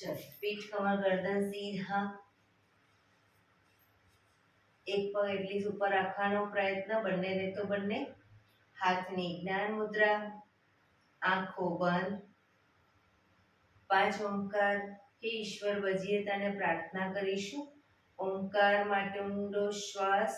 चलो, पीठ कमर गर्दन सीधा, एक पग एटलीस्ट ऊपर રાખવાનો પ્રયત્ન, બંને ને તો બંને હાથની જ્ઞાન મુદ્રા, આંખો બંધ, 5 ઓમકાર હે ઈશ્વર વજીયતાને પ્રાર્થના કરીશું. ઓમકાર માટે ઊંડો શ્વાસ,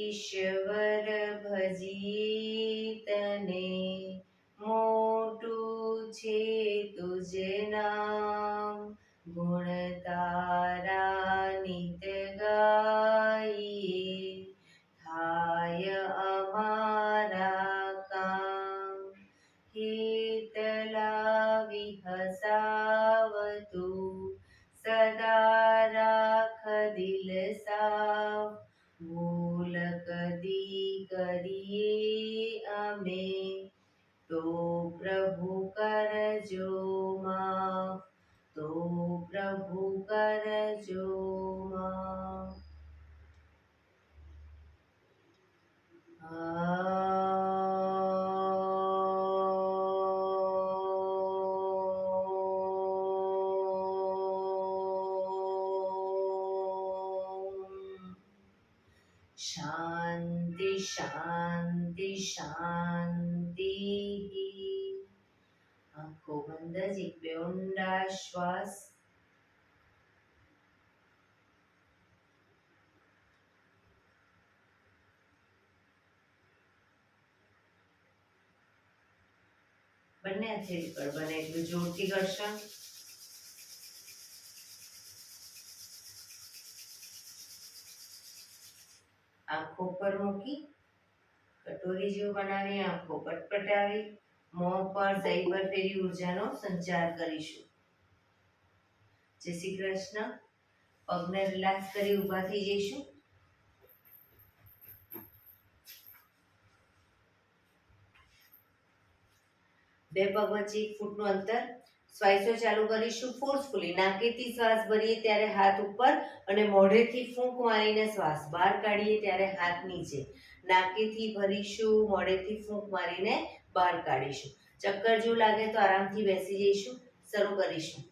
ઈશ્વર ભજી તને, મોટું છે તુજ નામ, ગુણ તારા નિત ગાઈએ, થાય અમારા કામ. હેતલા વિહસાવતું, સદા રાખ દિલ સાફ, ભૂલ કદી કરીએ અમે તો પ્રભુ કરજો માફ, તો પ્રભુ કરજો માફ. શાંતિ શાંતિ શાંતિ. આંખો બંધ જ એક બે ઊંડા શ્વાસ. બંને હાથેથી કર, બને એટલું જોરથી કરશો. આંખો પર મૂકી કટોરી જેવું બનાવી આંખો પટપટાવી મોં પર દહીં પર ફેરી ઉર્જાનો સંચાર કરીશું. જય શ્રી કૃષ્ણ. પગને રિલેક્સ કરી ઊભા થઈ જઈશું. બે પગ વચ્ચે 1 ફૂટનું અંતર. શ્વાસો ચાલુ કરીશું ફોર્સફુલી. નાકેથી શ્વાસ ભરીએ ત્યારે હાથ ઉપર અને મોઢેથી ફૂંક મારીને શ્વાસ બહાર કાઢીએ ત્યારે હાથ નીચે. નાકેથી ભરીશું, મોઢેથી ફૂંક મારીને બહાર કાઢીશું. ચક્કર જેવું લાગે તો આરામથી બેસી જઈશું. શરૂ કરીશું.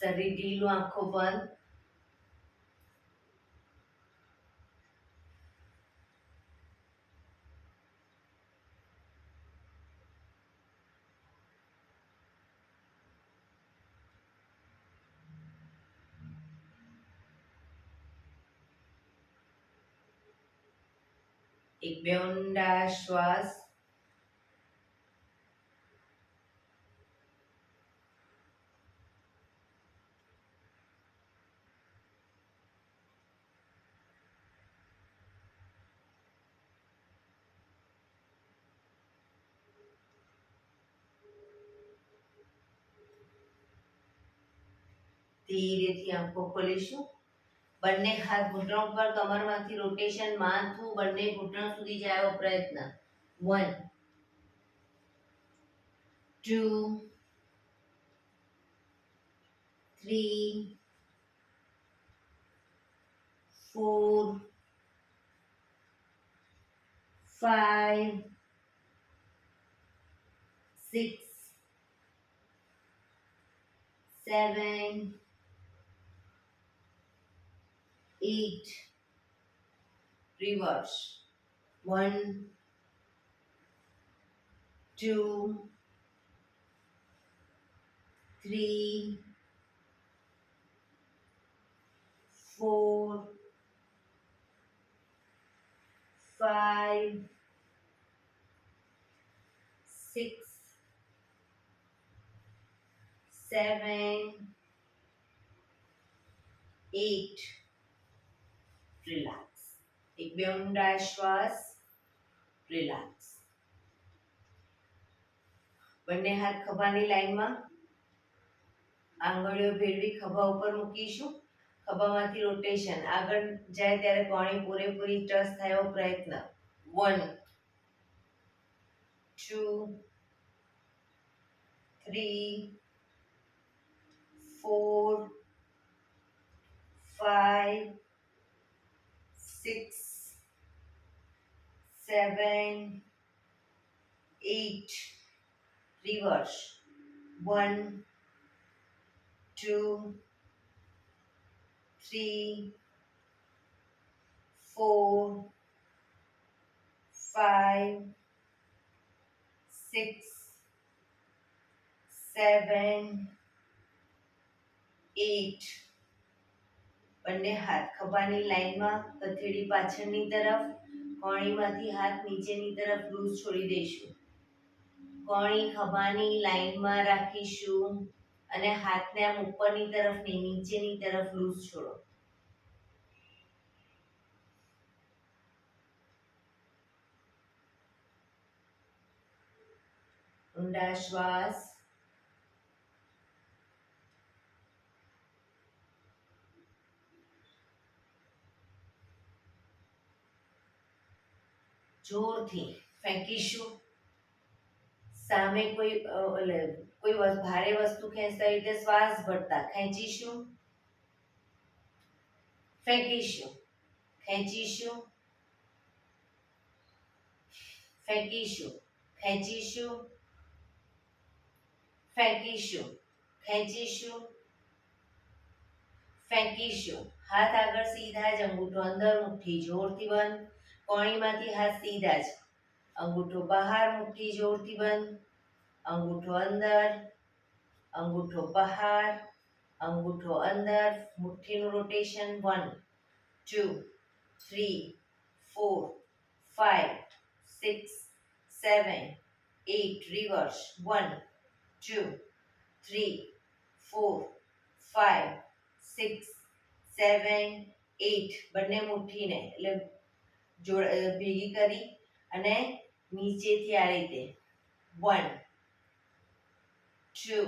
શરીર ઢીલું, આંખો બંધ. એક બે ઊંડા શ્વાસ. ધીરેથી આંખો ખોલીશું. બંને હાથ ઘૂંટણ પર, કમરમાંથી રોટેશન, માથું બંને ઘૂંટણ સુધી જાય એવો પ્રયત્ન. 1 2 3 4 5 6 7 8. Reverse. 1 2 3 4 5 6 7 8. રિલેક્સ. એક બે ઊંડા શ્વાસ. રિલેક્સ. બંને હાથ ખભાની લાઈનમાં, આંગળીઓ ભેળવી ખભા ઉપર મૂકીશું. ખભામાંથી રોટેશન, આગળ જાય ત્યારે કોણી પૂરેપૂરી ટચ થાય એવો પ્રયત્ન. 1 2 3 4 5 6 7 8. Reverse. 1 2 3 4 5 6 7 8. બંને હાથ ખભાની લાઈનમાં, હથેળી પાછળની તરફ, કોણીમાંથી હાથ નીચેની તરફ લૂઝ છોડી દઈશું. કોણી ખભાની લાઈનમાં રાખીશું અને હાથને આમ ઉપરની તરફ નહીં, નીચેની તરફ લૂઝ છોડો. ઊંડા શ્વાસ. જોરથી ફેંકીશું. સામે કોઈ ભારે વસ્તુ ખેંચતા રીતે શ્વાસ ભરતા ખેંચીશું, ફેંકીશું, ખેંચીશું, ફેંકીશું, ખેંચીશું, ફેંકીશું, ખેંચીશું, ફેંકીશું. હાથ આગળ સીધા જ, અંગૂઠો અંદર, મુઠ્ઠી જોરથી બંધ. કોણીમાંથી હાથ સીધા જ, અંગૂઠો બહાર, મુઠ્ઠી જોરથી બંધ. અંગૂઠો અંદર, અંગૂઠો બહાર, અંગૂઠો અંદર, મુઠ્ઠીનું રોટેશન. 1 2 3 4 5 6 7 8. રિવર્સ. 1 2 3 4 5 6 7 8. બંને મુઠ્ઠીને એટલે ભેગી કરી અને નીચેથી આ રીતે 1 2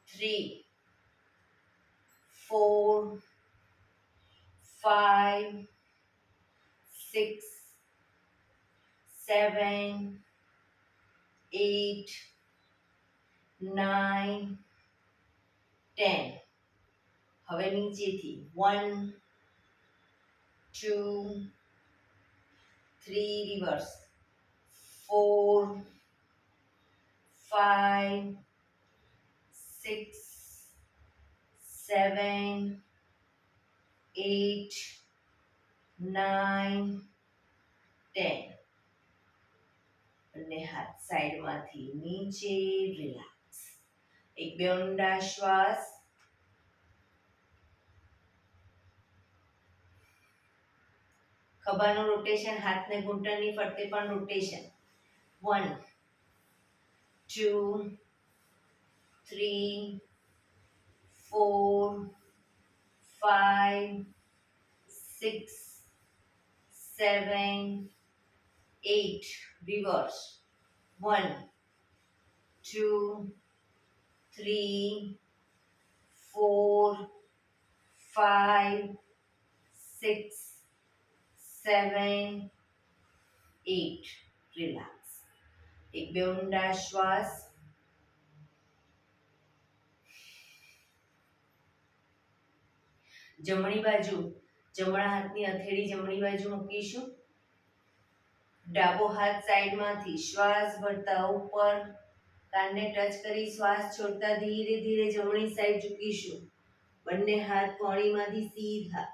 3 4 5 6 7 8 9 10. હવે નીચેથી 1 2 3. રિવર્સ. 4 5 6 7 8 9 10 અને હાથ સાઈડમાંથી નીચે રિલેક્સ. એક બે ઊંડા શ્વાસ. ખભાનું રોટેશન, હાથને ઘૂંટણની ફરતે પણ રોટેશન. 1 2 3 4 5 6 7 8 reverse. 1 2 3 4 5 6 7 8 રિલેક્સ. એક બે ઊંડા શ્વાસ. જમણી બાજુ જમણા હાથની હથેળી જમણી બાજુ મૂકીશું. ડાબો હાથ સાઈડમાંથી શ્વાસ ભરતા ઉપર કાનને ટચ કરી શ્વાસ છોડતા ધીરે ધીરે જમણી સાઈડ ઝૂકીશું. બંને હાથ કોણીમાંથી સીધા.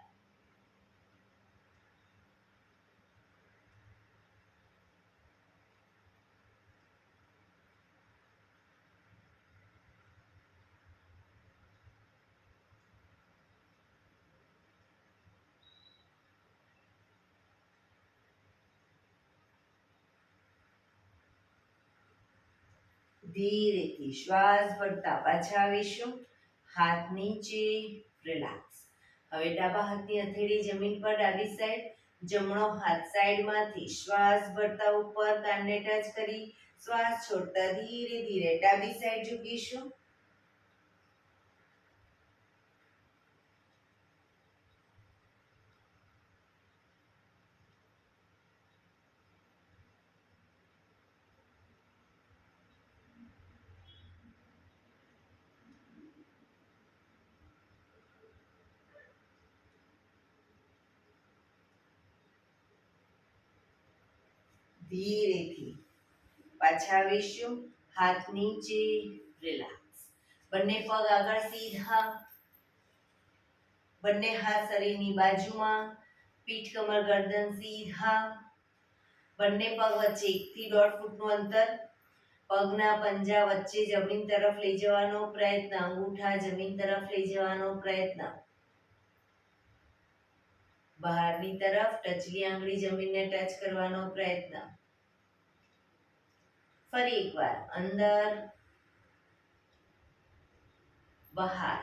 ધીરેથી શ્વાસ ભરતા પાછા આવીશું. હાથ નીચે, રિલેક્સ. હવે ડાબા હાથની હથેળી જમીન પર ડાબી સાઈડ, જમણો હાથ સાઈડમાંથી શ્વાસ ભરતા ઉપર કાનને ટચ કરી શ્વાસ છોડતા ધીરે ધીરે ડાબી સાઈડ ઝૂકીશું. ધીરેથી પાછા આવીશું. હાથ નીચે, રિલેક્સ. બંને પગ આગળ સીધા. બંને હાથ શરીરની બાજુમાં. પીઠ કમર ગરદન સીધા. બંને પગ વચ્ચે 1 થી 1.5 ફૂટનું અંતર. પગના પંજા વચ્ચે જમીન તરફ લઈ જવાનો પ્રયત્ન. અંગૂઠા જમીન તરફ લઈ જવાનો પ્રયત્ન. બહારની તરફ ટચલી આંગળી જમીનને ટચ કરવાનો પ્રયત્ન. ફરી એકવાર અંદર, બહાર,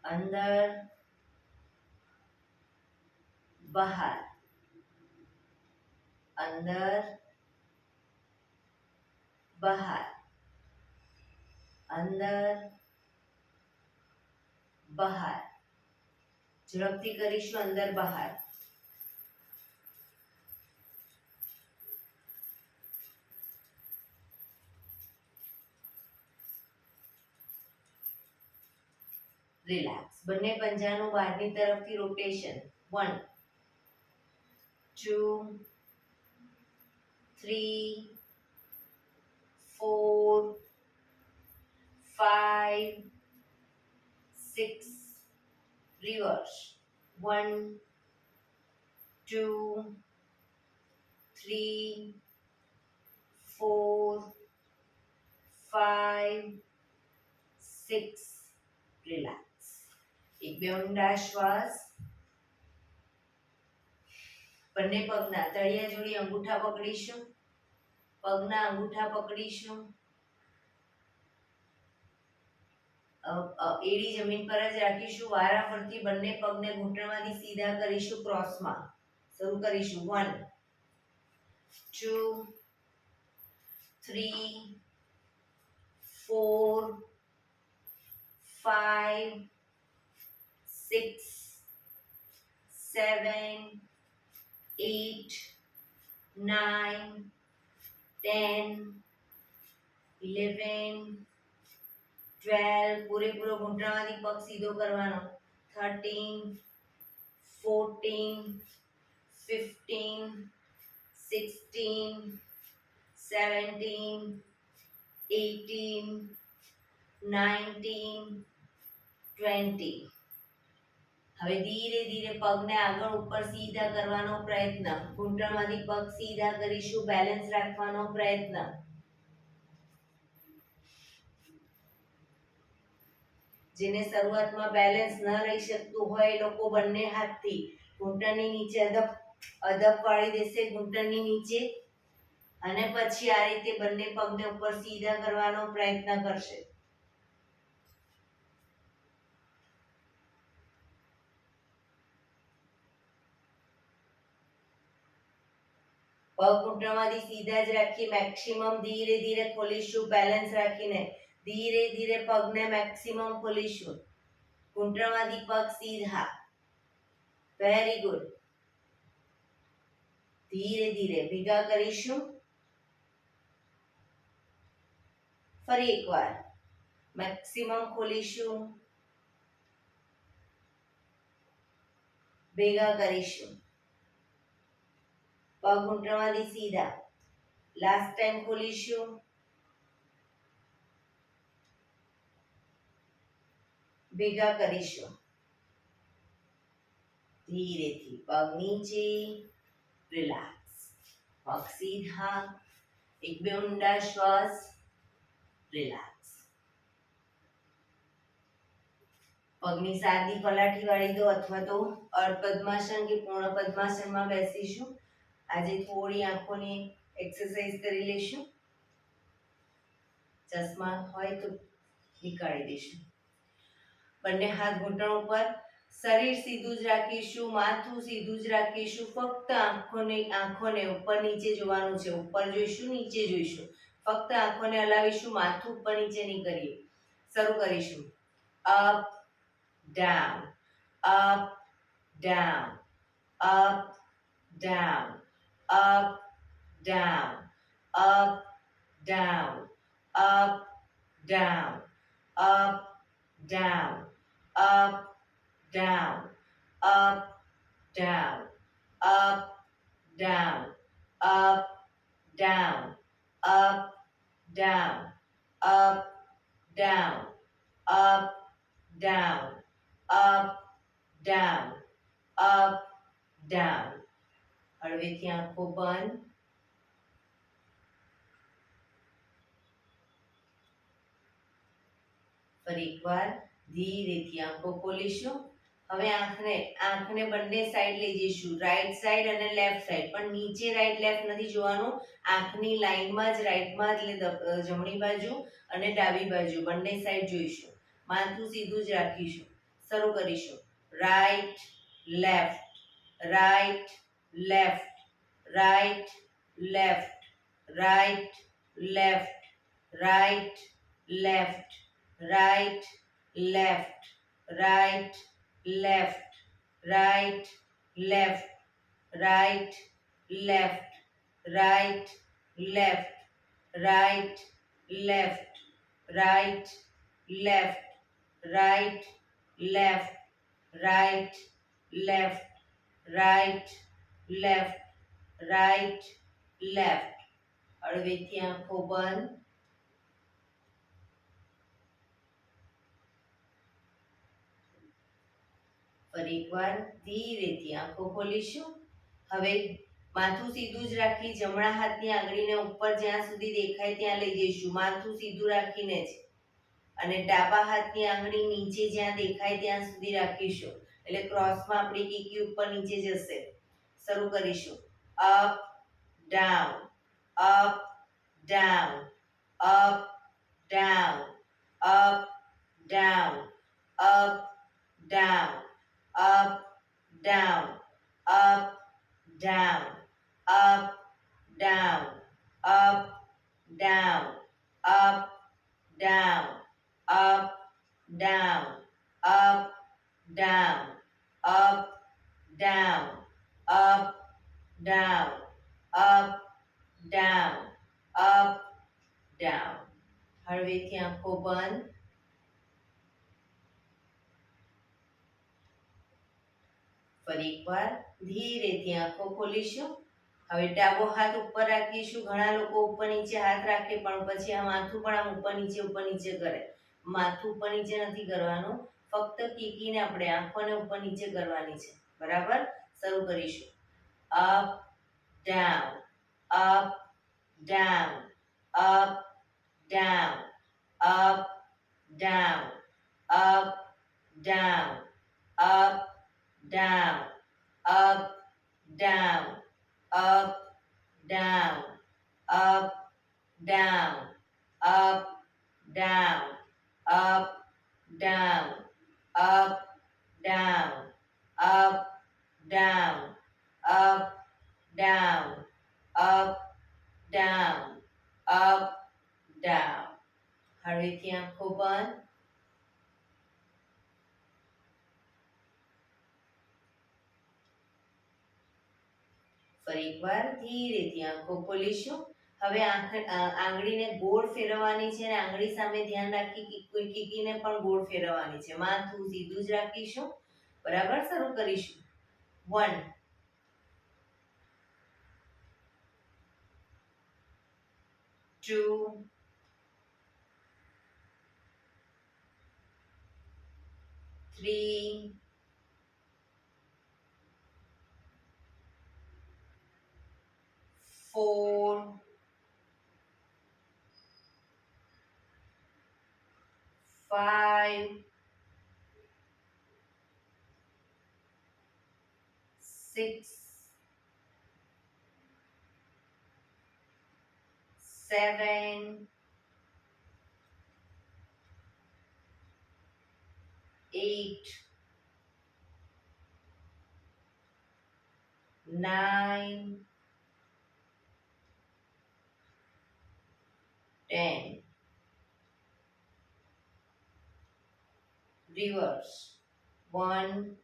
અંદર, બહાર, અંદર, બહાર, અંદર, બહાર. ઝડપથી કરીશું. અંદર બહાર. રિલેક્સ. બંને પંજાનું બહારની તરફથી રોટેશન. 1 2 3 4 5 6 reverse. 1 2 3 4 5 6 રિલેક્સ. એક બે ઊંડા શ્વાસ. બંને પગના તળિયા જોડી અંગૂઠા પકડીશું. પગના અંગૂઠા પકડીશું. એડી જમીન પર જ રાખીશું. વારા ફરતી બંને પગને ઘૂંટણમાંથી સીધા કરીશું. ક્રોસમાં શરૂ કરીશું. 1 2 3 4 5 6 7 8 9 10 11 12. પૂરેપૂરો ઘૂંટણમાંથી પગ સીધો કરવાનો. 13 14 15 16 17 18 19, 20. હવે ધીરે ધીરે પગને આગળ ઉપર સીધા કરવાનો પ્રયત્ન. ઘૂંટણમાંથી પગ સીધા કરીશું, બેલેન્સ રાખવાનો પ્રયત્ન. જેને શરૂઆતમાં બેલેન્સ ન રહી શકતું હોય એ લોકો બંને હાથથી ઘૂંટણની નીચે અદબ વાળી દેશે, ઘૂંટણની નીચે, અને પછી આ રીતે બંને પગને ઉપર સીધા કરવાનો પ્રયત્ન કરશે. પગ ઘૂંટણમાંથી સીધા જ રાખી મેક્સિમમ ધીરે ધીરે ખોલીશું, બેલેન્સ રાખીને ધીરે ધીરે પગને મેક્સિમમ ખોલીશું. ઘૂંટણમાંથી પગ સીધા. Very good. ધીરે ધીરે ભેગા કરીશું. ફરી એકવાર મેક્સિમમ ખોલીશું, ભેગા કરીશું. પગ ઘૂંટણમાંથી સીધા. લાસ્ટ ટાઈમ ખોલીશું, ભેગા કરીશું. ધીરેથી પગ નીચે, રિલેક્સ. પગ સીધા, એક બે ઊંડા શ્વાસ, રિલેક્સ. પગની સાદી પલાઠી વાળી દો અથવા તો અર્ધ પદ્માસન કે પૂર્ણ પદ્માસનમાં બેસીશું. આજે થોડી આંખોની એક્સરસાઇઝ કરી લઈશું. ચશ્મા હોય તો નીકાળી દઈશું. બંને હાથ ઘૂંટણ ઉપર, શરીર સીધું જ રાખીશું, માથું સીધું જ રાખીશું. ફક્ત આંખોને ઉપર નીચે જોવાનું છે. ઉપર જોઈશું, નીચે જોઈશું. ફક્ત આંખોને હલાવીશું, માથું ઉપર નીચે નહીં કરીએ. શરૂ કરીશું. Up down, up down, up down, up down, up down, up down, up down, up, down, up, down, up, down, up, down, up, down, up, down, up, down, up, down, up, down. હળવેથી આંખો બંધ. ફરી એકવાર ધીરેથી આંખો ખોલીશું. હવે આંખને બંને side લઈ જઈશું, રાઈટ સાઈડ અને લેફ્ટ સાઈડ. પણ નીચે રાઈટ લેફ્ટ નથી જોવાનું. આંખની લાઈનમાં જ રાઈટમાં જ જમણી બાજુ અને ડાબી બાજુ બંને સાઈડ જોઈશું. માથું સીધું જ રાખીશું. શરૂ કરીશું. Right left, right left, right left, right left, right left, right left, right, left, right, left, right, left, right, left, right, left, right, left, right, left, right, left, right, left, right, left. હળવેથી આંખો બંધ. ફરી એકવાર ધીરેથી આંખો ખોલીશું. હવે માથું સીધું જ રાખી જમણા હાથની આંગળીને ઉપર જ્યાં સુધી દેખાય ત્યાં લઈ જઈશું. માથું સીધું રાખીને જ. અને ડાબા હાથની આંગળી નીચે જ્યાં દેખાય ત્યાં સુધી રાખીશું. એટલે ક્રોસમાં આપણી કીકી ઉપર નીચે જશે. શરૂ કરીશું. Up down, up down, up down, up down, up down, up, down, up, down, up, down, up, down, up, down, up, down, up, down, up, down, up, down, up, down, up, down. હળવેથી આંખો બંધ. ફરી એકવાર ધીરેથી આંખો ખોલીશું. હવે ડાબો હાથ ઉપર રાખીશું. ઘણા લોકો ઉપર નીચે હાથ રાખે પણ પછી આ માથું પણ આમ ઉપર નીચે કરે. માથું ઉપર નીચે નથી કરવાનું, ફક્ત કીકીને આપણે આંખોને ઉપર નીચે કરવાની છે. બરાબર, શરૂ કરીશું. Up down, up down, up down, up down, up down, up down, up down, up down, up down, up down, up down, up down, up down, up down, up down, up down. હળવેથી આંખો બંધ. ફરી એકવાર ધીરેથી આંખો ખોલીશું. હવે આંગળીને ગોળ ફેરવવાની છે અને આંગળી સામે ધ્યાન રાખી કે કોઈ કીકીને પણ ગોળ ફેરવવાની છે. માથું સીધું જ રાખીશું. બરાબર, શરૂ કરીશું. 1 2 3 4 5 6 7 8 9 10. Reverse. 1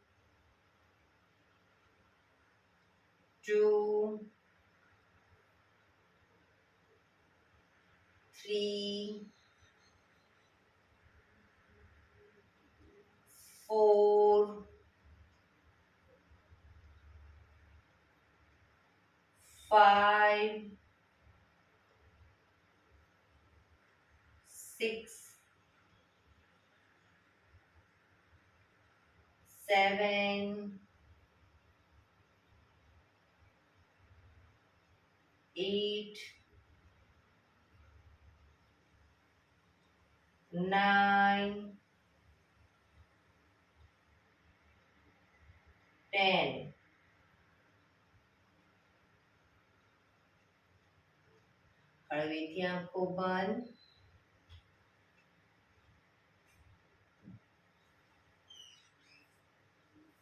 2 3 4 5 6 7 8 9 10. હળવેથી આંખો બંધ.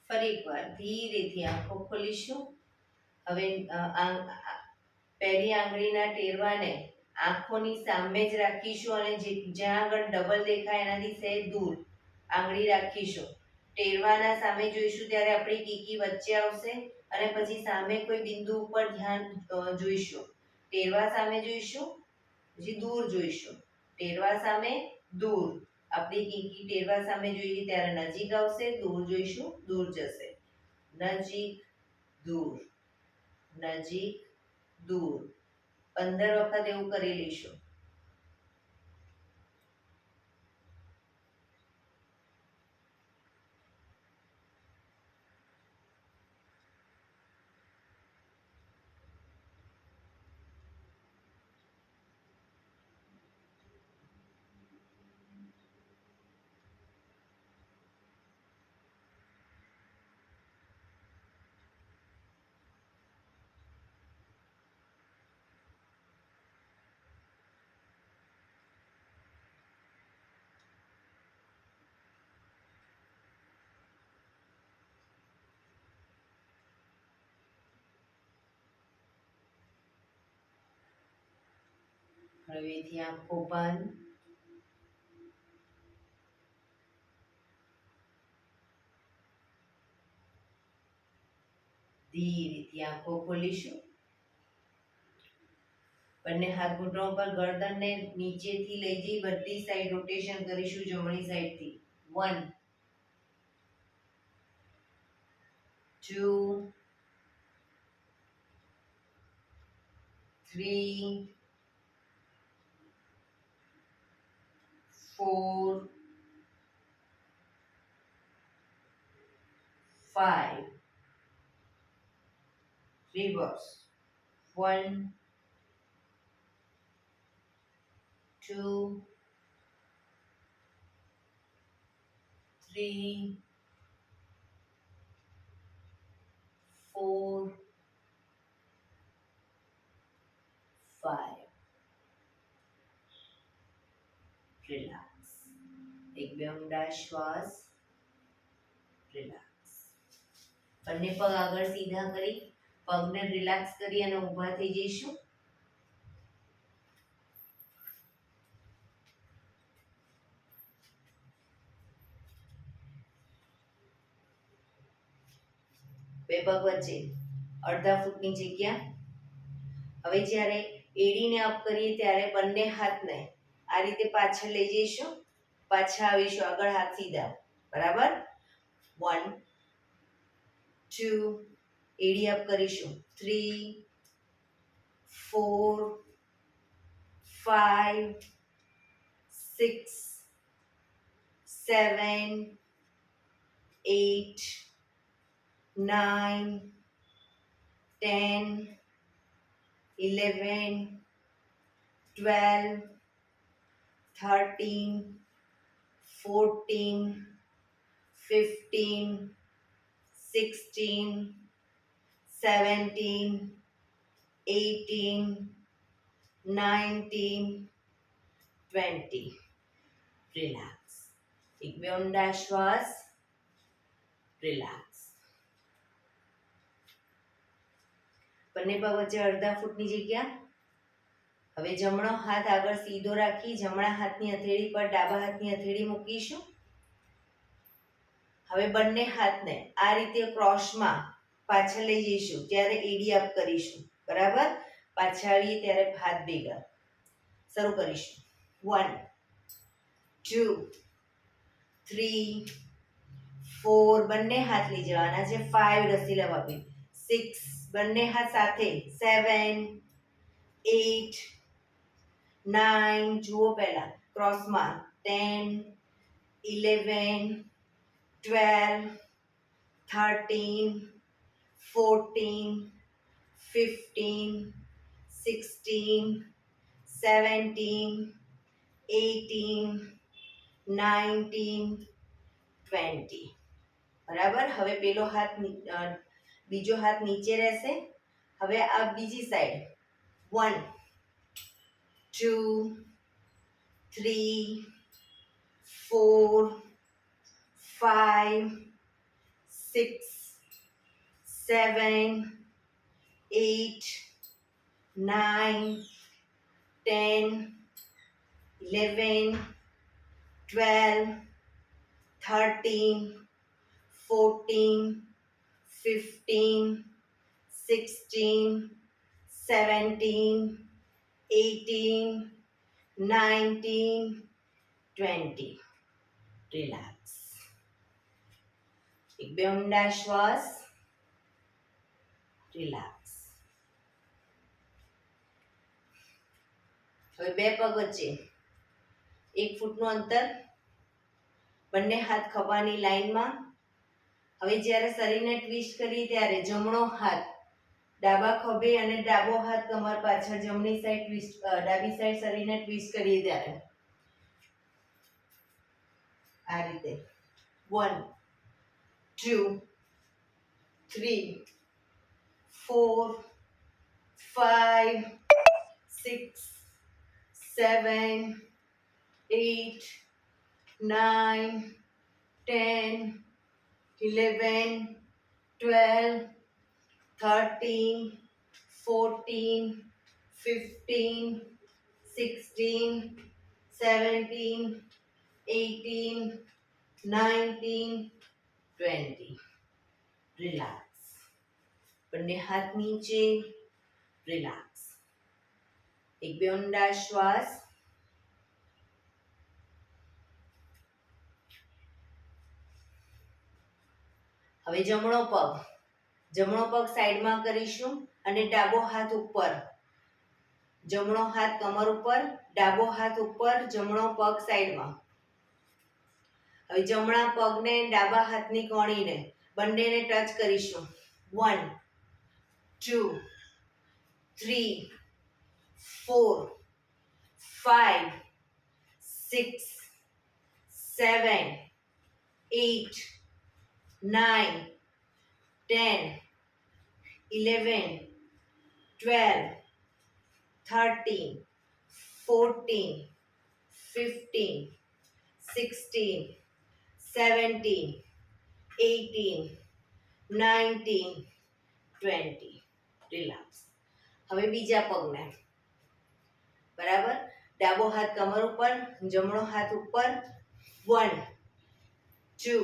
ફરી એકવાર ધીરેથી આંખો ખોલીશું. હવે પહેલી આંગળીના ટેરવાને આંખોની સામે જ રાખીશું અને જ્યાં આગળ ડબલ દેખાય એનાથી સહેજ દૂર આંગળી રાખીશું. ટેરવાના સામે જોઈશું ત્યારે આપણી કીકી વચ્ચે આવશે અને પછી સામે કોઈ બિંદુ ઉપર ધ્યાન જોઈશું. ટેરવા સામે જોઈશું, પછી દૂર જોઈશું. ટેરવા સામે, દૂર. આપણી કીકી ટેરવા સામે જોઈએ ત્યારે નજીક આવશે, દૂર જોઈશું, દૂર જશે. નજીક, દૂર, નજીક, દૂર. 15 વખત એવું કરી લઈશું. હળવેથી આંખો બંધ. ધીરેથી આંખો ખોલીશું. બંને હાથ ઘૂંટણો પર ગરદનને નીચેથી લઈ જઈ બધી સાઈડ રોટેશન કરીશું, જમણી સાઈડથી. 1 2 3 4 5 reverse 1 2 3 4 5 રિલેક્સ એક બે ઊંડા શ્વાસ રિલેક્સ બંને પગ આગળ સીધા કરી પગને રિલેક્સ કરી અને ઊભા થઈ જઈશું બે પગ વચ્ચે અડધા ફૂટની જગ્યા હવે જ્યારે એડીને અપ કરીએ ત્યારે બંને હાથને આ રીતે પાછળ લઈ જઈશું પાછા આવીશું આગળ હાથ સીધા બરાબર 1 2 એડી અપ કરીશું 3 4 5 6 7 8 9 10 11 12 13 14 15 16 17 18 19 20 રિલેક્સ એક બે ઊંડા શ્વાસ રિલેક્સ બંને પગ વચ્ચે અડધા ફૂટની જગ્યા હવે જમણો હાથ આગળ સીધો રાખી જમણા હાથની હથેળી પર ડાબા હાથની હથેળી મૂકીશું હવે બંને હાથને આ રીતે ક્રોસમાં પાછળ લઈ જઈશું ત્યારે એડી અપ કરીશું બરાબર પાછા આવીએ ત્યારે હાથ ભેગા શરૂ કરીશું 1 2 3 4 બંને હાથ લઈ જવાના છે 5 રસી લવાવી 6 બંને હાથ સાથે 7 8 9 જુઓ પહેલા ક્રોસમાં 10 11 12 13 14 15 16 17 18 19 20 બરાબર હવે પેલો હાથ બીજો હાથ નીચે રહેશે હવે આ બીજી સાઈડ 1 2 3 4 5 6 7 8 9 10 11 12 13 14 15 16 17 18 19 20 રિલેક્સ એક બે ઊંડા શ્વાસ રિલેક્સ હવે બે પગ વચ્ચે 1 ફૂટનું અંતર બંને હાથ ખભાની લાઈનમાં હવે જ્યારે શરીરને ટ્વિસ્ટ કરીએ ત્યારે જમણો હાથ ડાબા ખભે અને ડાબો હાથ કમર પાછળ જમણી સાઈડ ટ્વિસ્ટ ડાબી સાઈડ શરીરને ટ્વિસ્ટ કરીએ ત્યારે આ રીતે 1 2 3 4 5 6 7 8 9 10 11 12 13 14 15 16 17 18 19 20 રિલેક્સ બંને હાથ નીચે રિલેક્સ એક બે ઊંડા શ્વાસ હવે જમણો પગ સાઈડમાં કરીશું અને ડાબો હાથ ઉપર જમણો હાથ કમર ઉપર ડાબો હાથ ઉપર જમણો પગ સાઈડમાં હવે જમણા પગને ડાબા હાથની કોણીને બંનેને ટચ કરીશું. 1 2 3 4 5 6 7 8 9 10 11 12 13 14 15 16 17 18 19 20. રિલેક્સ. હવે બીજા પગને બરાબર, ડાબો હાથ કમર ઉપર, જમણો હાથ ઉપર. 1 2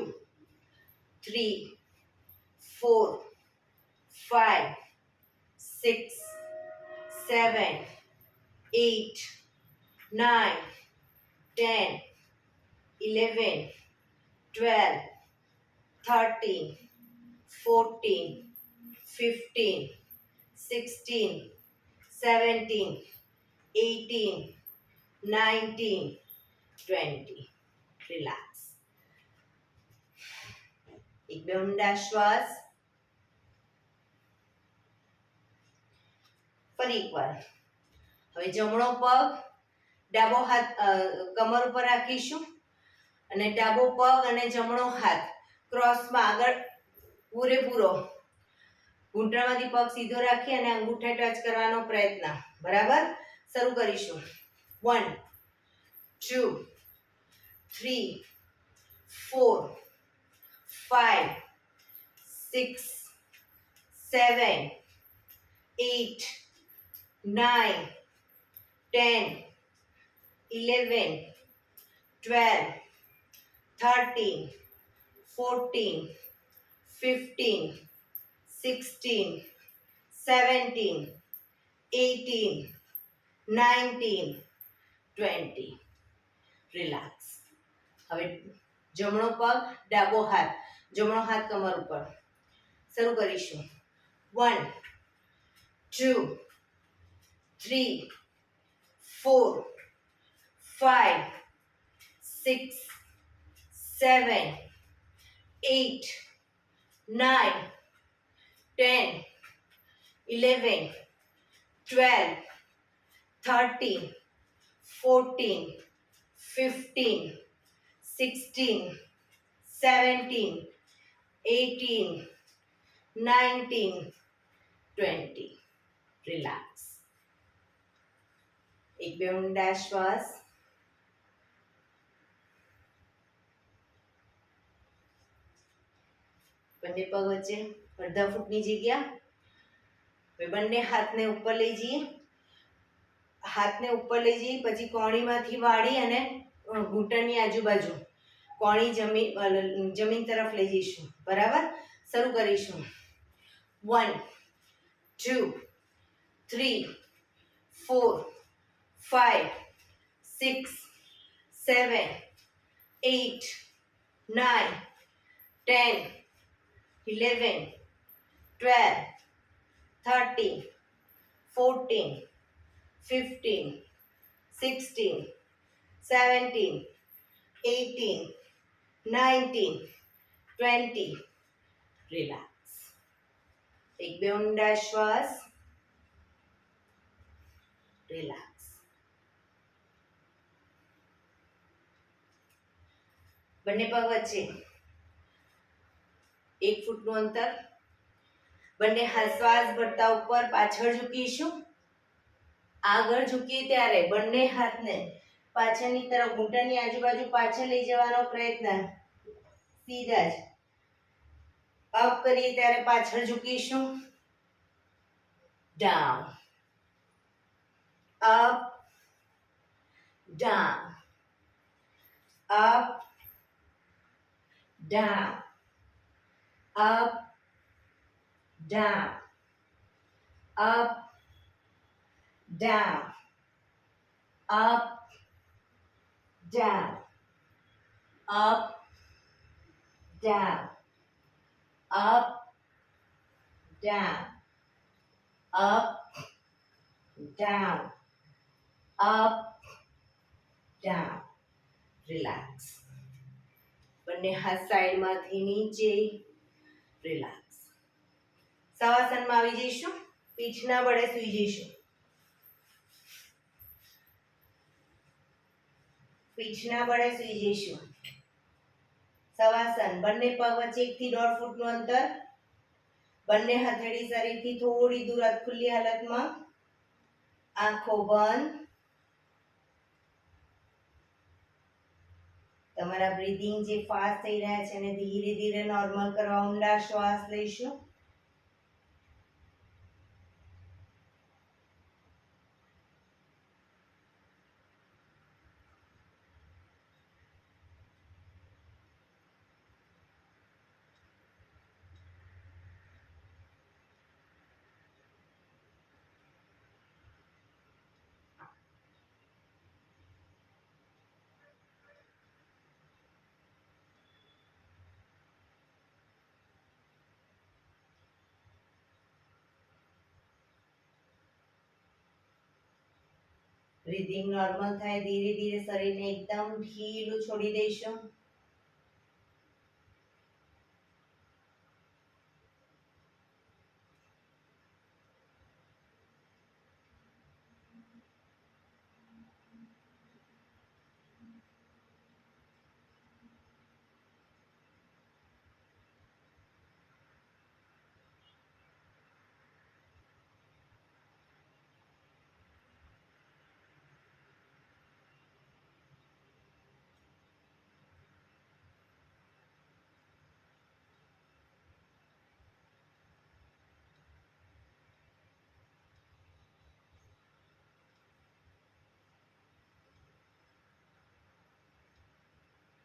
3 4 5 6 7 8 9 10 11 12 13 14 15 16 17 18 19 20. રિલેક્સ. એક બે ઊંડા શ્વાસ. ફરી એકવાર. હવે જમણો પગ ડાબો હાથ કમર ઉપર રાખીશું અને ડાબો પગ અને જમણો હાથ ક્રોસમાં આગળ પૂરેપૂરો ઘૂંટણમાંથી પગ સીધો રાખી અને અંગૂઠે ટચ કરવાનો પ્રયત્ન. બરાબર, શરૂ કરીશું. 1 2 3 4 5 6 7 8 9 10 11 12 13 14 15 16 17 18 19 20. રિલેક્સ. હવે જમણો પગ ડાબો હાથ, જમણો હાથ કમર ઉપર. શરૂ કરીશું. 1 2 3 4 5 6 7 8 9 10 11 12 13 14 15 16 17 18 19 20. રિલેક્સ. એક બે ઊંડા શ્વાસ. બંને પગ વચ્ચે અડધા ફૂટની જગ્યા. હવે બંને હાથને ઉપર લઈ જઈએ. હાથને ઉપર લઈ જઈએ પછી કોણીમાંથી વાળી અને ઘૂંટણની આજુબાજુ કોણી જમીન તરફ લઈ જઈશું. બરાબર, શરૂ કરીશું. 1 2 3 4 5 6 7 8 9 10 11 12 13 14 15 16 17 18 19 20. રિલેક્સ. એક બે ઊંડા શ્વાસ. રિલેક્સ. બંને પગ વચ્ચે 1 ફૂટનું અંતર. બંને હાથ શ્વાસ ભરતા ઉપર પાછળ ઝૂકીશું. આગળ ઝૂકીએ ત્યારે બંને હાથને પાછળની તરફ ઘૂંટણની આજુબાજુ પાછળ લઈ જવાનો પ્રયત્ન. સીધા જ અપ કરીએ ત્યારે પાછળ ઝૂકીશું. Down, up, down, up, down, up, down, up, down, up, down, up, down, up, down, up, down, up, down. Relax. બંને હાથ સાઈડમાંથી નીચે, રિલેક્સ. શવાસનમાં આવી જઈશું. પીઠના વડે સૂઈ જઈશું. પીઠના વડે સૂઈ જઈશું. શવાસન. બંને પગ વચ્ચે 1 થી 1.5 ફૂટનું અંતર. બંને હથેળી શરીરથી થોડી દૂર ખુલ્લી હાલતમાં. આંખો બંધ. તમારા બ્રીથિંગ જે ફાસ્ટ થઈ રહ્યા છે એને ધીરે ધીરે નોર્મલ કરવા ઊંડા શ્વાસ લઈશું. બ્રીથિંગ નોર્મલ થાય ધીરે ધીરે શરીરને એકદમ ઢીલું છોડી દઈશું.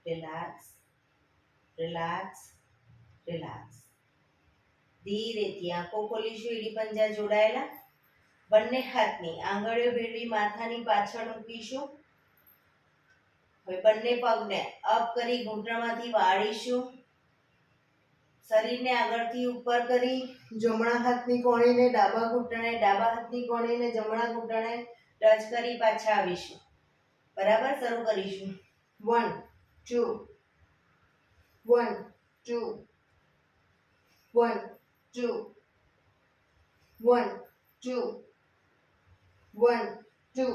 Relax, relax, relax. ધીરેથી આંખો ખોલીશું. એડી પંજા જોડાયેલા. બંને હાથની આંગળીઓ ભેળવી માથાની પાછળ મૂકીશું. હવે બંને પગને અપ કરી ઘૂંટણમાંથી વાળીશું. શરીરને આગળથી ઉપર કરી જમણા હાથની કોણીને ડાબા ઘૂંટણે, ડાબા હાથની કોણીને જમણા ઘૂંટણે ટચ કરી પાછા આવીશું. બરાબર. શરૂ કરીશું. 1 2 1 2 1 2 1 2 1 2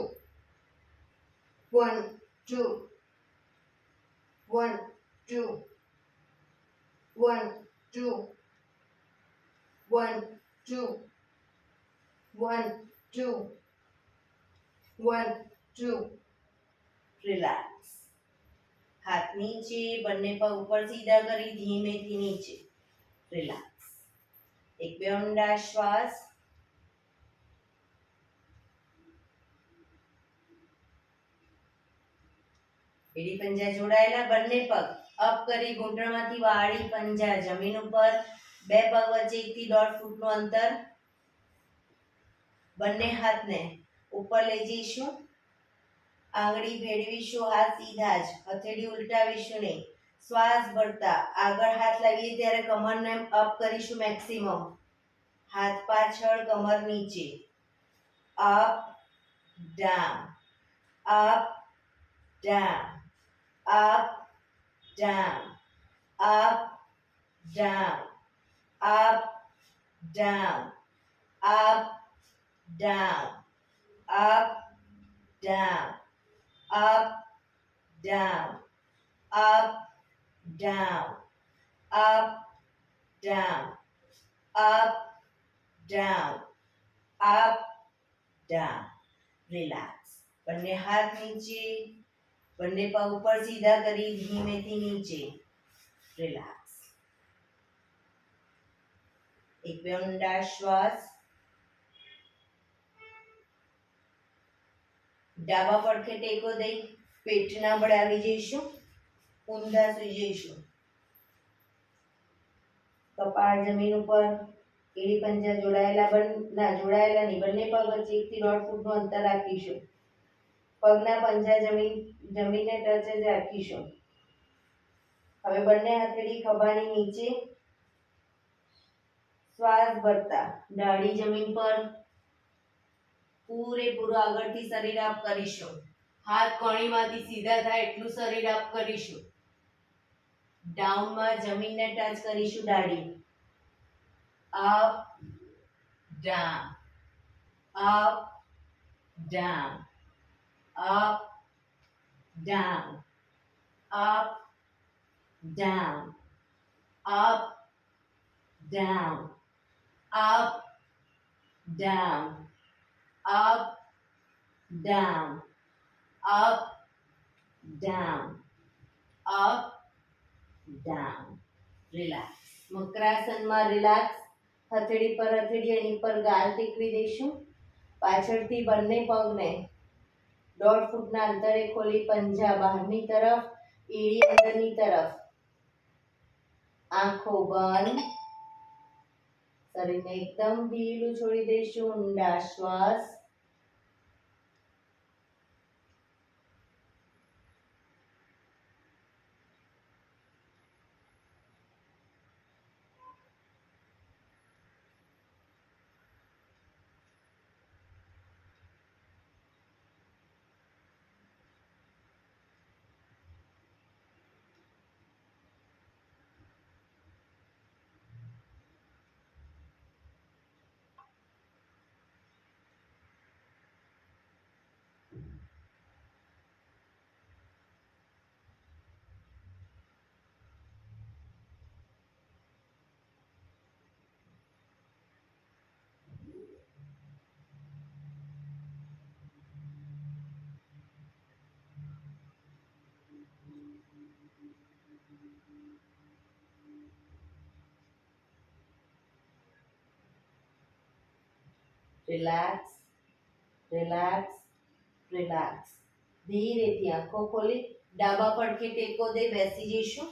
1 2 1 2 1 2 1 2 1 2 1 2. રિલેક્સ. હાથ નીચે, બંને પગ ઉપર સીધા કરી ધીમેથી નીચે. રિલેક્સ. એક બે ઊંડા શ્વાસ. એડી પંજા જોડાયેલા. બંને પગ અપ કરી ઘૂંટણમાંથી વાળી પંજા જમીન ઉપર. બે પગ વચ્ચે 1 થી 1.5 ફૂટનું અંતર. બંને હાથને ઉપર લઈ જઈશું. આંગળી ભેળવીશું. હાથ સીધા જ. હથેળી ઉલટાવીશું નહીં. શ્વાસ ભરતા આગળ હાથ લાવીએ ત્યારે કમરને અપ કરીશું મેક્સિમમ. હાથ પાછળ, કમર નીચે. Up down, up down, up down, up down, up down, up down, up down, up, down, up, down, up, down, up, down, up, down. Relax. બંને હાથ નીચે, બંને પગ ઉપર સીધા કરી ધીમેથી નીચે. રિલેક્સ. એક બે ઊંડા શ્વાસ. ડાબા પડખે ટેકો દઈ પેટના બળે આવી જઈશું. ઊંધા સૂઈ જઈશું. કપાળ જમીન ઉપર. એડી પંજા જોડાયેલા જોડાયેલા નહીં. બંને પગ વચ્ચે 1 થી 1.5 ફૂટનું અંતર રાખીશું. પગના પંજા જમીનને ટચ જ રાખીશું. હવે બંને હથેળી ખભાની નીચે. શ્વાસ ભરતા દાઢી જમીન પર. પૂરેપૂરું આગળથી શરીર અપ કરીશું. હાથ કોણીમાંથી સીધા થાય એટલું શરીર અપ કરીશું. ડાઉનમાં જમીનને ટચ કરીશું દાઢી. Up down, up down, up down, up down, up down, up down, up down, up down, up down. Relax. મકરાસનમાં રિલેક્સ. હથેળી પર હથેળી એની પર ગાલ ટેકવી દઈશું. પાછળથી બંને પગને 1.5 ફૂટના અંતરે ખોલી પંજા બહારની તરફ, એડી અંદરની તરફ. આંખો બંધ. શરીરને એકદમ ઢીલું છોડી દઈશું. ઊંડા શ્વાસ. Relax, relax, relax. ધીરેથી આંખો ખોલી ડાબા પડખે ટેકો દે બેસી જઈશું.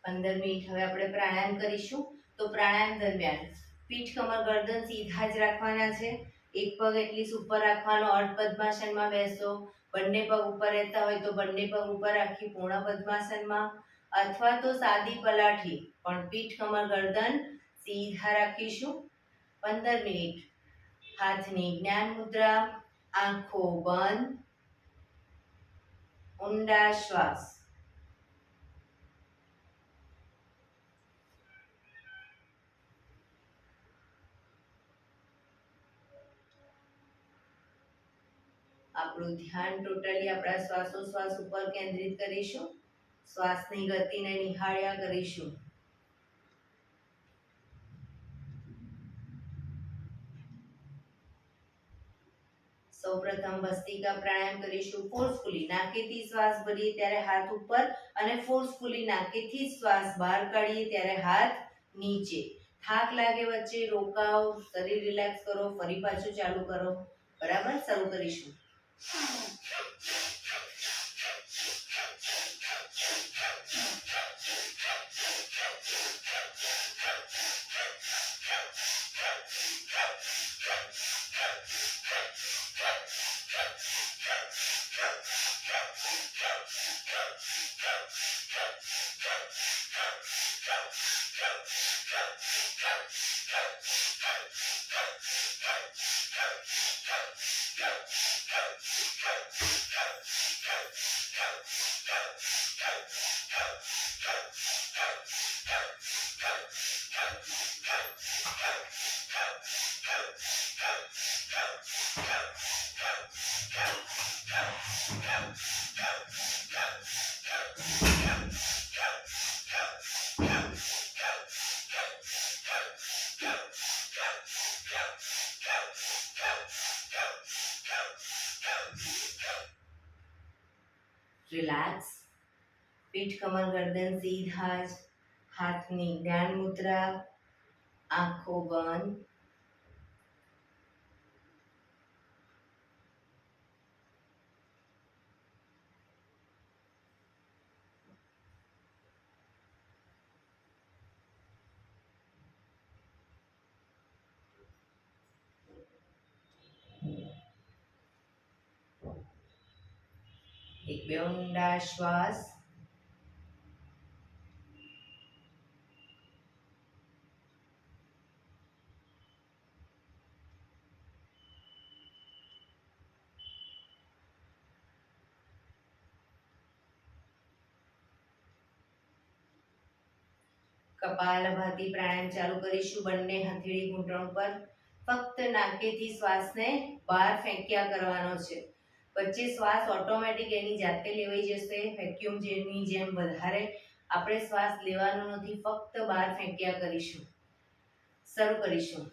પંદર મિનિટ હવે આપણે પ્રાણાયામ કરીશું. તો પ્રાણાયામ દરમિયાન પીઠ, કમર, ગરદન સીધા જ રાખવાના છે. એક પગ એટલીસ્ટ ઉપર રાખવાનો. અર્ધ પદ્માસનમાં બેસો. બંને પગ ઉપર રહેતા હોય તો બંને પગ ઉપર રાખી પૂર્ણ પદ્માસનમાં, અથવા તો સાદી પલાઠી, પણ પીઠ, કમર, ગરદન સીધા રાખીશું. 15 મિનિટ હાથની જ્ઞાન મુદ્રા. આંખો બંધ. ઊંડા શ્વાસ. આપણું ધ્યાન ટોટલી આપણા શ્વાસોશ્વાસ ઉપર કેન્દ્રિત કરીશું. શ્વાસની ગતિને નિહાળ્યા કરીશું. સૌપ્રથમ ભસ્ત્રિકા પ્રાણાયામ કરીશું. ફોર્સફુલી નાકેથી શ્વાસ ભરીએ ત્યારે હાથ ઉપર અને ફોર્સફુલી નાકેથી શ્વાસ બહાર કાઢીએ ત્યારે હાથ નીચે. થાક લાગે વચ્ચે રોકાઓ, શરીર રિલેક્સ કરો, ફરી પાછું ચાલુ કરો. બરાબર, શરૂ કરીશું. રિલેક્સ. પીઠ, કમર, ગરદન સીધા જ. હાથની જ્ઞાન મુદ્રા. આંખો બંધ. એક બે ઊંડા શ્વાસ. કપાલભાતિ પ્રાણાયામ ચાલુ કરીશું. બંને હથેળી ઘૂંટણ પર. ફક્ત નાકેથી શ્વાસને બહાર ફેંક્યા કરવાનો છે. વચ્ચે શ્વાસ ઓટોમેટિક એની જાતે લેવાઈ જશે. વેક્યુમ જેની જેમ વધારે આપણે શ્વાસ લેવાનો નથી, ફક્ત બહાર ફેંક્યા કરીશું. શરૂ કરીશું.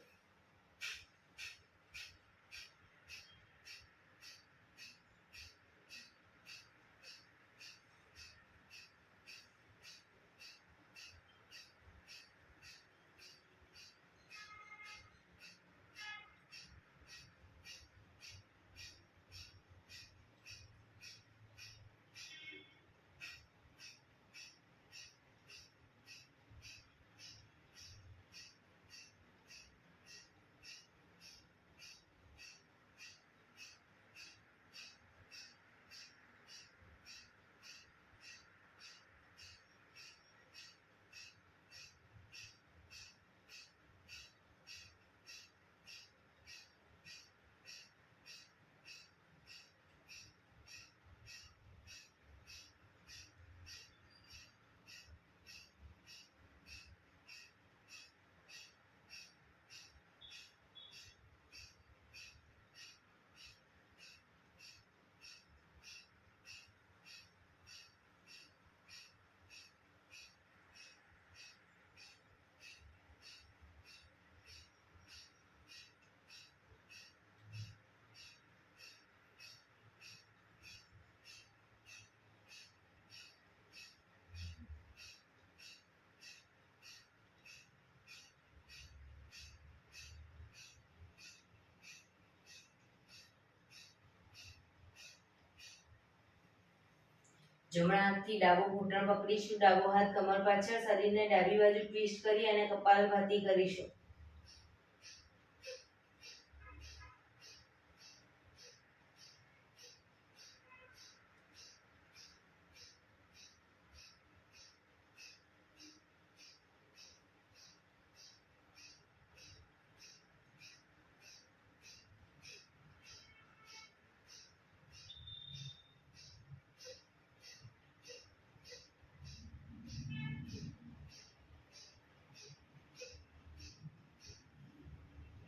જમણા હાથથી ડાબો ઘૂંટણ પકડીશું. ડાબો હાથ કમર પાછળ, શરીરને ડાબી બાજુ ટ્વિસ્ટ કરી અને કપાલભાતિ કરીશું.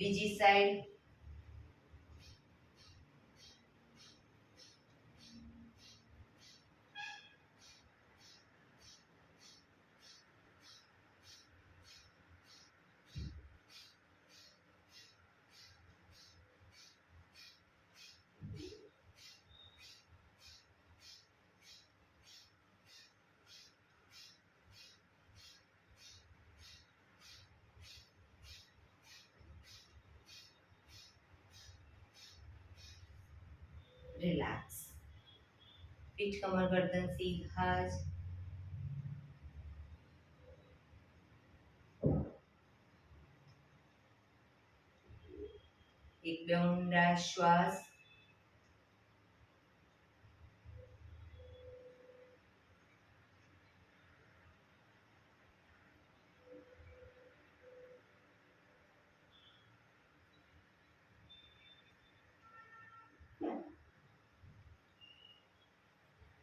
બીજી સાઈડ. રિલેક્સ. પીઠ કમર ગરદન સીધા જ. એક બે ઊંડા શ્વાસ.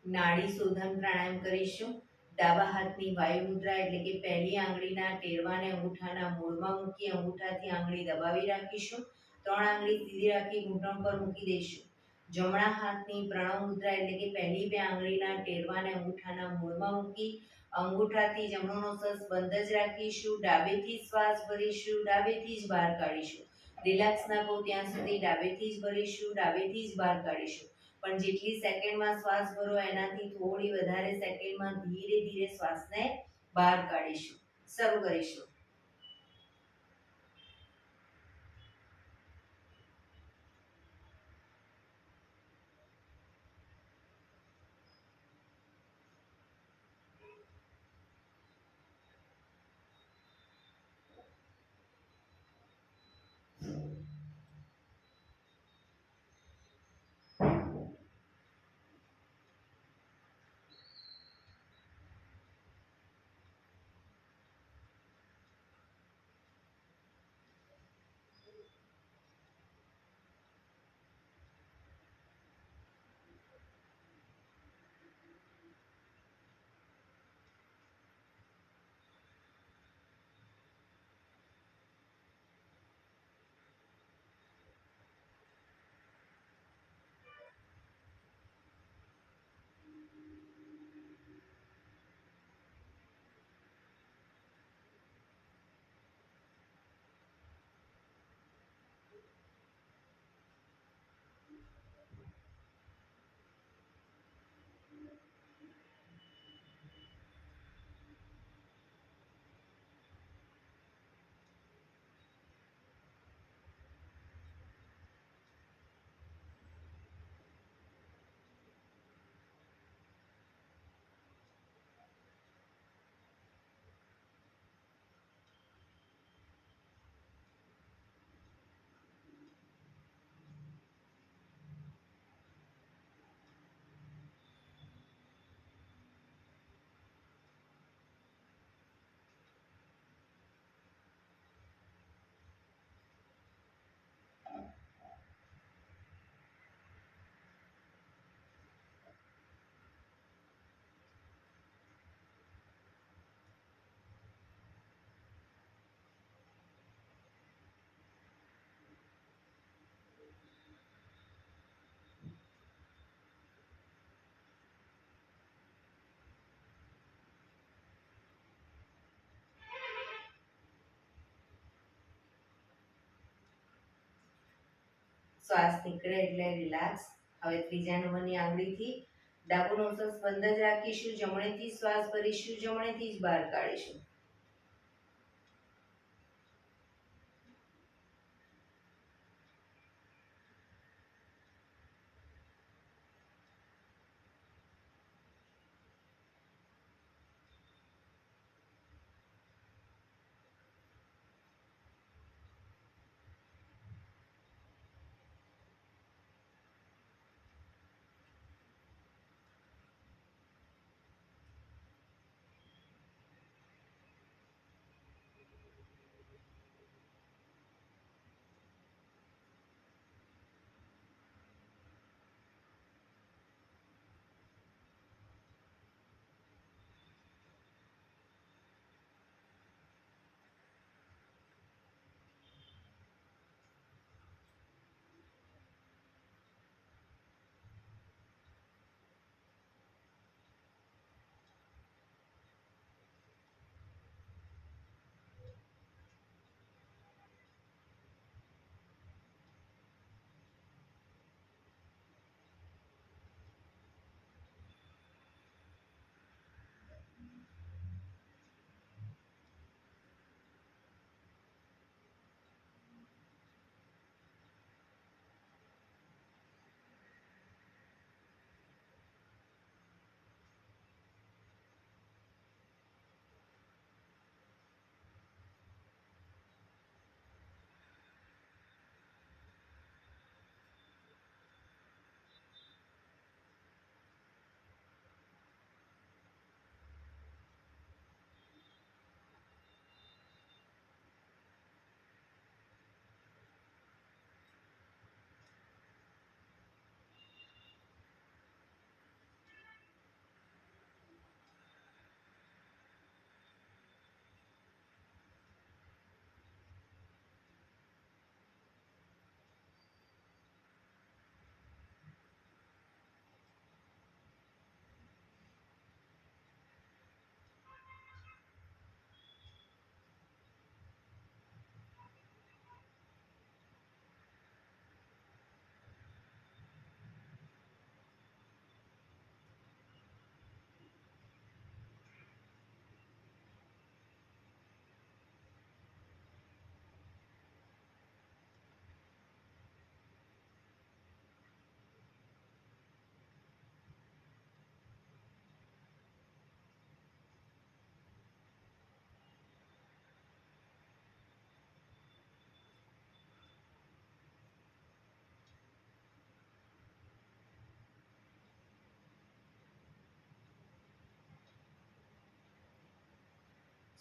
નાડી શોધન પ્રાણાયામ કરીશું. ડાબા હાથની વાયુ મુદ્રા એટલે કે પહેલી આંગળીના ટેરવાને અંગૂઠાના મૂળમાં મૂકી અંગૂઠાથી આંગળી દબાવી રાખીશું. 3 આંગળી સીધી રાખી ઘૂંટણ પર મૂકી દઈશું. જમણા હાથની પ્રણવ મુદ્રા એટલે કે પહેલી 2 આંગળીના ટેરવાને અંગૂઠાના મૂળમાં મૂકી અંગૂઠાથી જમણો નોસસ બંધ જ રાખીશું. ડાબેથી શ્વાસ ભરીશું, ડાબેથી જ બહાર કાઢીશું. રિલેક્સ ના કહો ત્યાં સુધી ડાબેથી જ ભરીશું, ડાબેથી જ બહાર કાઢીશું. પણ જેટલી સેકન્ડમાં શ્વાસ ભરો એનાથી થોડી વધારે સેકન્ડમાં ધીરે ધીરે શ્વાસને બહાર કાઢીશું. શરૂ કરીશું. શ્વાસ નીકળે એટલે રિલેક્સ. હવે ત્રીજા નંબરની આંગળીથી ડાબુ નોઝલ્સ બંધ જ રાખીશું, જમણેથી શ્વાસ ભરીશું, જમણેથી જ બહાર કાઢીશું.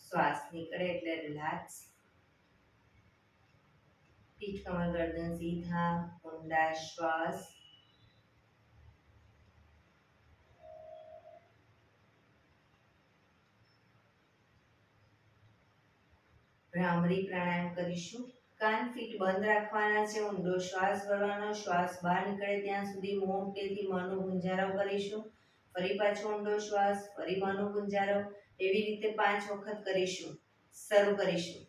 શ્વાસ નીકળે એટલે રિલેક્સ. પીઠ કમર ગરદન સીધા, ઊંડા શ્વાસ. ભ્રામરી પ્રાણાયામ કરીશું. કાન ફીટ બંધ રાખવાના છે, ઊંડો શ્વાસ ભરવાનો, શ્વાસ બહાર નીકળે ત્યાં સુધી મોટેથી મોંનો ગુંજારો કરીશું. ફરી પાછો ઊંડો શ્વાસ, ફરી મોંનો ગુંજારો. એવી રીતે 5 વખત કરીશું. શરૂ કરીશું.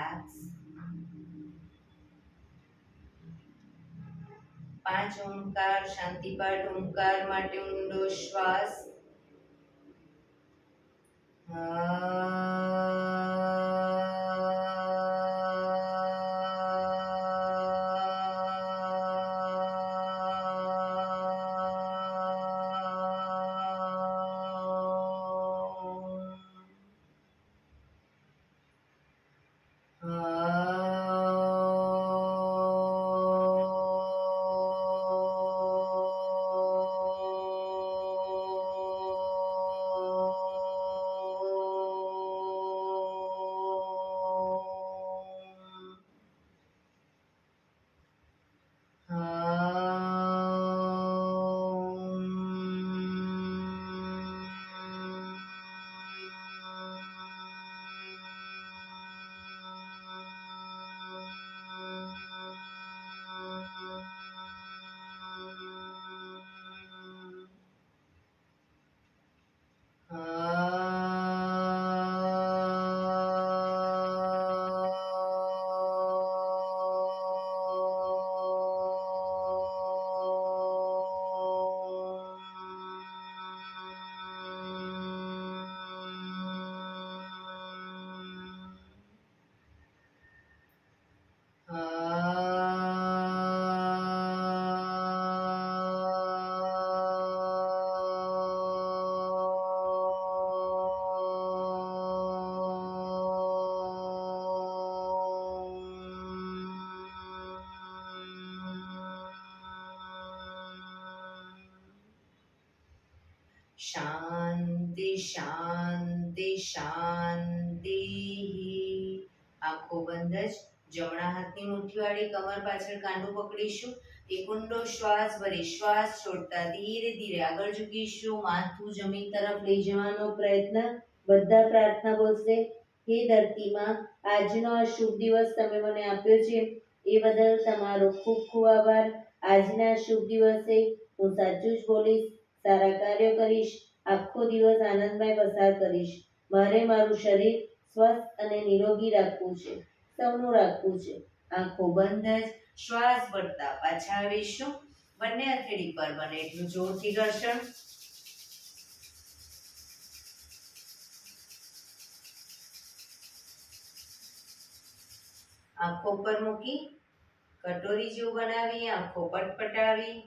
રિલેક્સ. 5 ઓમકાર શાંતિપાઠ ઓમકાર માટે ઊંડો શ્વાસ. શાંતિ શાંતિ શાંતિ. આંખો બંધ જ જમણા હાથની મુઠ્ઠીવાળી કમર પાછળ કાંડું પકડીશું. એક ઊંડો શ્વાસ ભરી શ્વાસ છોડતા ધીરે ધીરે આગળ ઝૂકીશું. માથું જમીન તરફ લઈ જવાનો પ્રયત્ન. બધા પ્રાર્થના બોલશે. હે ધરતીમાં, આજનો આ શુભ દિવસ તમે મને આપ્યો છે એ બદલ તમારો ખૂબ ખૂબ આભાર. આજના શુભ દિવસે હું સાચું જ બોલીશ, સારા કાર્યો કરીશ, આખો દિવસ આનંદમય પસાર કરીશ. મારે મારું શરીર સ્વસ્થ અને નિરોગી રાખવું છે, સૌનું રાખવું છે. આંખો બંધ જ શ્વાસ ભરતા પાછા આવીશું. બંને હથેળી પર બને એટલું જોરથી ઘર્ષણ. આંખો પર મૂકી કટોરી જેવું બનાવી આંખો પટપટાવી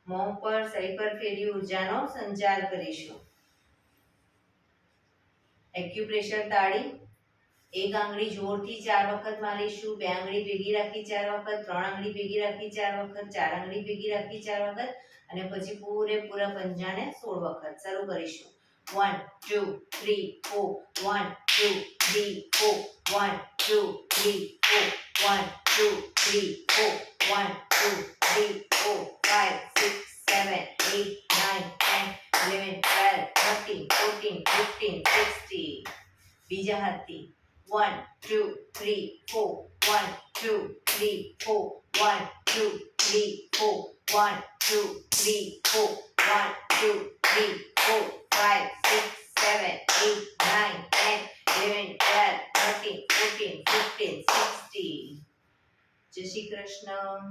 મોં પર સહી પર ફેરી ઉર્જાનો સંચાર કરીશું. એક્યુપ્રેશર તાળી. એક આંગળી જોરથી 4 વખત મારીશું. 2 આંગળી ભેગી રાખી 4 વખત, 3 આંગળી ભેગી રાખી 4 વખત, 4 આંગળી ભેગી રાખી 4 વખત અને પછી પૂરેપૂરા પંજાને 16 વખત. શરૂ કરીશું. 1 2 3 4 1 2 3 4 1 2 3 4 1 2 3 4 1 2 3 4 5 6 7 8 9 10 11 12 13 14 15 16. બીજા હાથથી 1 2 3 4 1 2 3 4 1 2 3 4 1 2 3 4 1 2 3 4 5 6 7 8 9 10 11 12 13 14 15 16. જય શ્રી કૃષ્ણ.